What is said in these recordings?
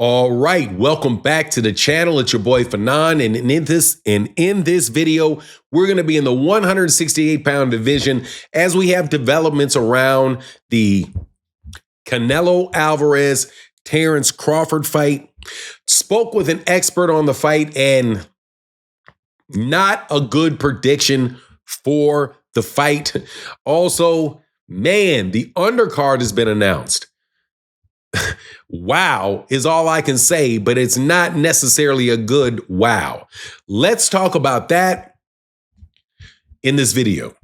All right, welcome back to the channel. It's your boy Fanon, and in this video, we're going to be in the 168-pound division as we have developments around the Canelo Alvarez Terence Crawford fight. Spoke with an expert on the fight, and not a good prediction for the fight. Also, man, the undercard has been announced. Wow is all I can say, but it's not necessarily a good wow. Let's talk about that in this video.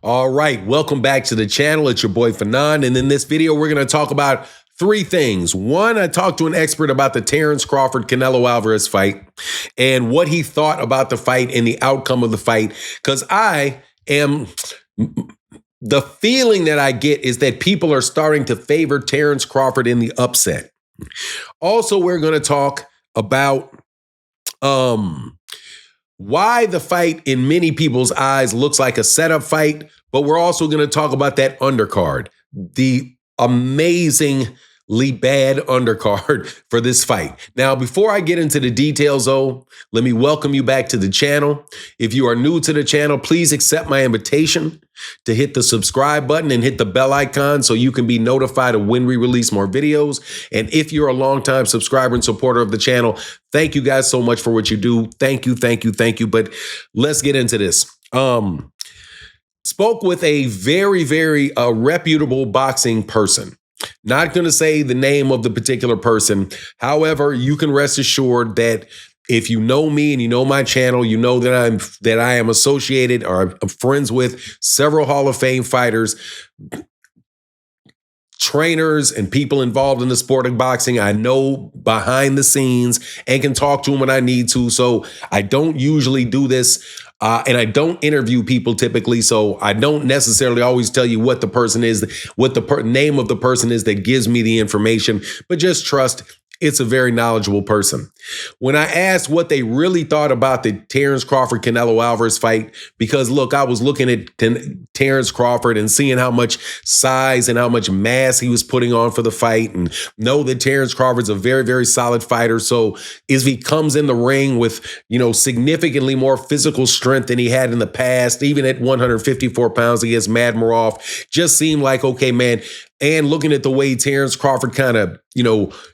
All right, welcome back to the channel. It's your boy Fanon, and in this video, we're going to talk about three things. One, I talked to an expert about the Terence Crawford Canelo Alvarez fight and what he thought about the fight and the outcome of the fight, because the feeling that I get is that people are starting to favor Terence Crawford in the upset. Also, we're going to talk about why the fight in many people's eyes looks like a setup fight, but we're also going to talk about that undercard, the amazingly bad undercard for this fight. Now, before I get into the details, though, let me welcome you back to the channel. If you are new to the channel, please accept my invitation to hit the subscribe button and hit the bell icon so you can be notified of when we release more videos. And if you're a longtime subscriber and supporter of the channel, thank you guys so much for what you do. Thank you, thank you, thank you. But let's get into this. Spoke with a very, very reputable boxing person. Not going to say the name of the particular person. However, you can rest assured that if you know me and you know my channel, you know that I am associated or I'm friends with several Hall of Fame fighters, trainers, and people involved in the sport of boxing. I know behind the scenes and can talk to them when I need to. So I don't usually do this. And I don't interview people typically, so I don't necessarily always tell you what the person is, what the name of the person is that gives me the information, but just trust it's a very knowledgeable person. When I asked what they really thought about the Terence Crawford Canelo Alvarez fight, because look, I was looking at Terence Crawford and seeing how much size and how much mass he was putting on for the fight, and know that Terence Crawford's a very, very solid fighter. So if he comes in the ring with, significantly more physical strength than he had in the past, even at 154 pounds against Madmarov, just seemed like, okay, man. And looking at the way Terence Crawford kind of,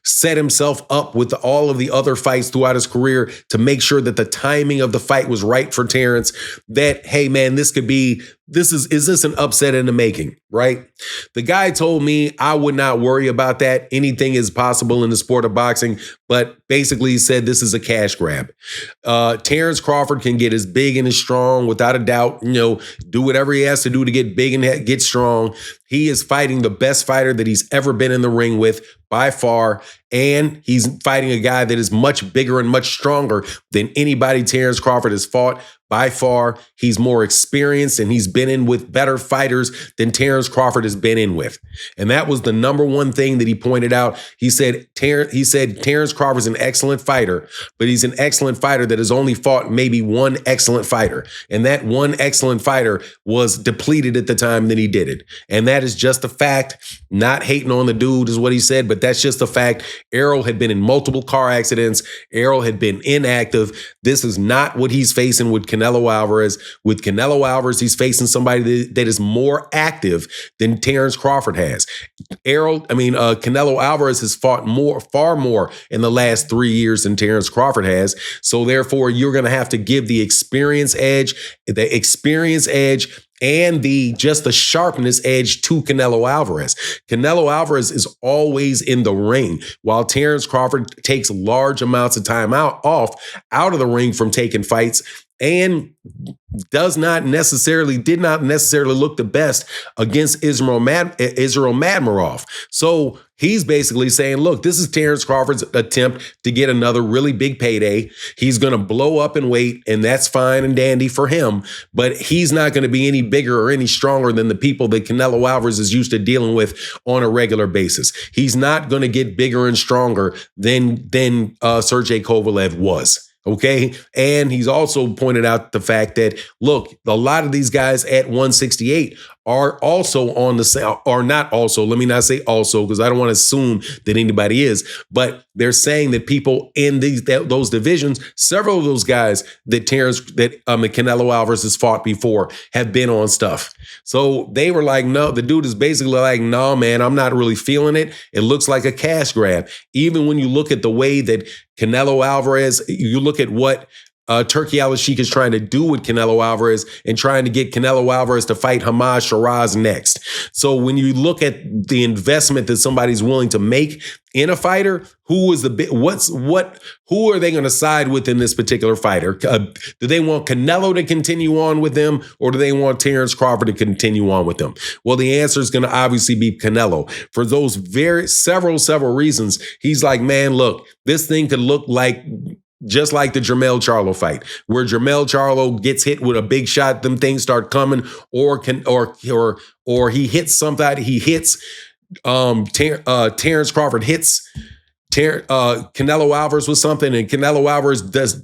set himself up with all of the other fights throughout his career to make sure that the timing of the fight was right for Terence, that, hey, man, is this an upset in the making, right? The guy told me I would not worry about that. Anything is possible in the sport of boxing, but basically he said this is a cash grab. Terence Crawford can get as big and as strong without a doubt, do whatever he has to do to get big and get strong. He is fighting the best fighter that he's ever been in the ring with by far, and he's fighting a guy that is much bigger and much stronger than anybody Terence Crawford has fought. By far, he's more experienced and he's been in with better fighters than Terence Crawford has been in with. And that was the number one thing that he pointed out. He said Terence Crawford's an excellent fighter, but he's an excellent fighter that has only fought maybe one excellent fighter. And that one excellent fighter was depleted at the time that he did it. And that is just a fact. Not hating on the dude is what he said, but that's just a fact. Errol had been in multiple car accidents. Errol had been inactive. This is not what he's facing with Canelo Alvarez. With Canelo Alvarez, he's facing somebody that is more active than Terence Crawford has. Canelo Alvarez has fought far more in the last 3 years than Terence Crawford has. So therefore, you're going to have to give the experience edge and the sharpness edge to Canelo Alvarez. Canelo Alvarez is always in the ring, while Terence Crawford takes large amounts of time out of the ring from taking fights. And did not necessarily look the best against Israel Madmarov. So he's basically saying, look, this is Terence Crawford's attempt to get another really big payday. He's going to blow up in weight, and that's fine and dandy for him, but he's not going to be any bigger or any stronger than the people that Canelo Alvarez is used to dealing with on a regular basis. He's not going to get bigger and stronger than Sergey Kovalev was. Okay. And he's also pointed out the fact that, look, a lot of these guys at 168 are also on the same, or not also, let me not say also, because I don't want to assume that anybody is, but they're saying that people in those divisions, several of those guys that Canelo Alvarez has fought before have been on stuff. So they were like, no, the dude is basically like, no, man, I'm not really feeling it. It looks like a cash grab. Even when you look at the way that Canelo Alvarez, you look at what Turki Al-Sheikh is trying to do with Canelo Alvarez and trying to get Canelo Alvarez to fight Hamad Shiraz next. So when you look at the investment that somebody's willing to make in a fighter, who are they going to side with in this particular fighter? Do they want Canelo to continue on with them, or do they want Terence Crawford to continue on with them? Well, the answer is going to obviously be Canelo. For those several reasons, he's like, man, look, this thing could look like just like the Jermell Charlo fight, where Jermell Charlo gets hit with a big shot, them things start coming, or he hits something. He hits Terence Crawford hits Canelo Alvarez with something, and Canelo Alvarez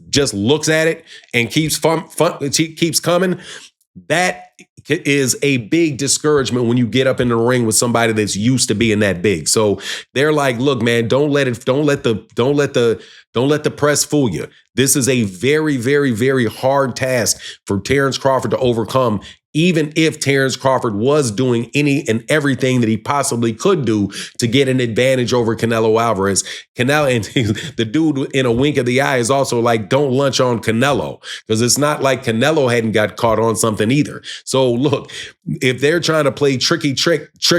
just looks at it and keeps coming. That is a big discouragement when you get up in the ring with somebody that's used to being that big. So they're like, look, man, don't let the press fool you. This is a very, very, very hard task for Terence Crawford to overcome, even if Terence Crawford was doing any and everything that he possibly could do to get an advantage over Canelo Alvarez. Canelo, and the dude in a wink of the eye is also like, don't lunch on Canelo, because it's not like Canelo hadn't got caught on something either. So look, if they're trying to play trick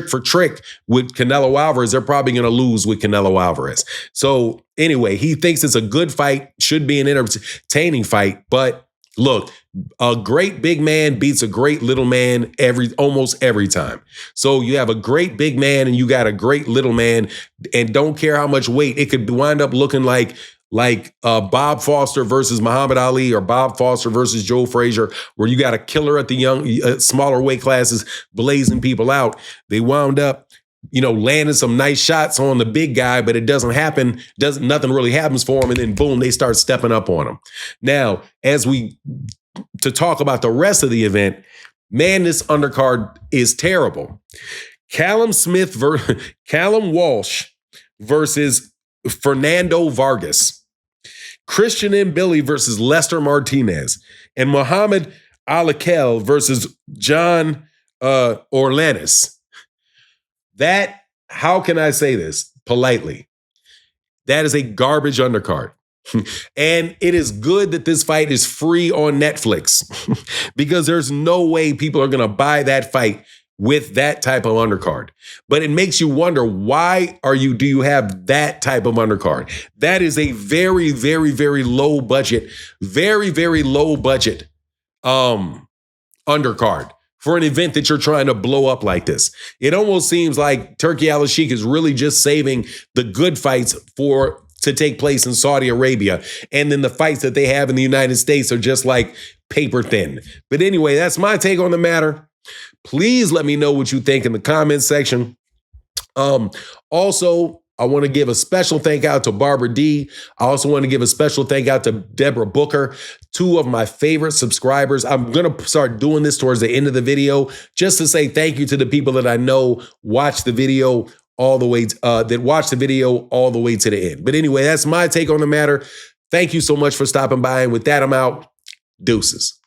for trick with Canelo Alvarez, they're probably going to lose with Canelo Alvarez. So anyway, he thinks it's a good fight, should be an entertaining fight, but look, a great big man beats a great little man almost every time. So you have a great big man and you got a great little man, and don't care how much weight, it could wind up looking like Bob Foster versus Muhammad Ali, or Bob Foster versus Joe Frazier, where you got a killer at the young, smaller weight classes blazing people out. They wound up, landing some nice shots on the big guy, but it doesn't happen. Nothing really happens for him. And then boom, they start stepping up on him. Now, to talk about the rest of the event, man, this undercard is terrible. Callum Walsh versus Fernando Vargas. Christian Mbili versus Lester Martinez. And Muhammad Alakel versus John Orlanis. That, how can I say this politely? That is a garbage undercard. And it is good that this fight is free on Netflix, because there's no way people are going to buy that fight with that type of undercard. But it makes you wonder, why do you have that type of undercard? That is a very, very, very low budget, very, very low budget undercard for an event that you're trying to blow up like this. It almost seems like Turki Al-Sheikh is really just saving the good fights to take place in Saudi Arabia. And then the fights that they have in the United States are just like paper thin. But anyway, that's my take on the matter. Please let me know what you think in the comments section. Also, I want to give a special thank out to Barbara D. I also want to give a special thank out to Deborah Booker, two of my favorite subscribers. I'm going to start doing this towards the end of the video just to say thank you to the people that I know watch the video all the way, that watch the video all the way to the end. But anyway, that's my take on the matter. Thank you so much for stopping by. And with that, I'm out. Deuces.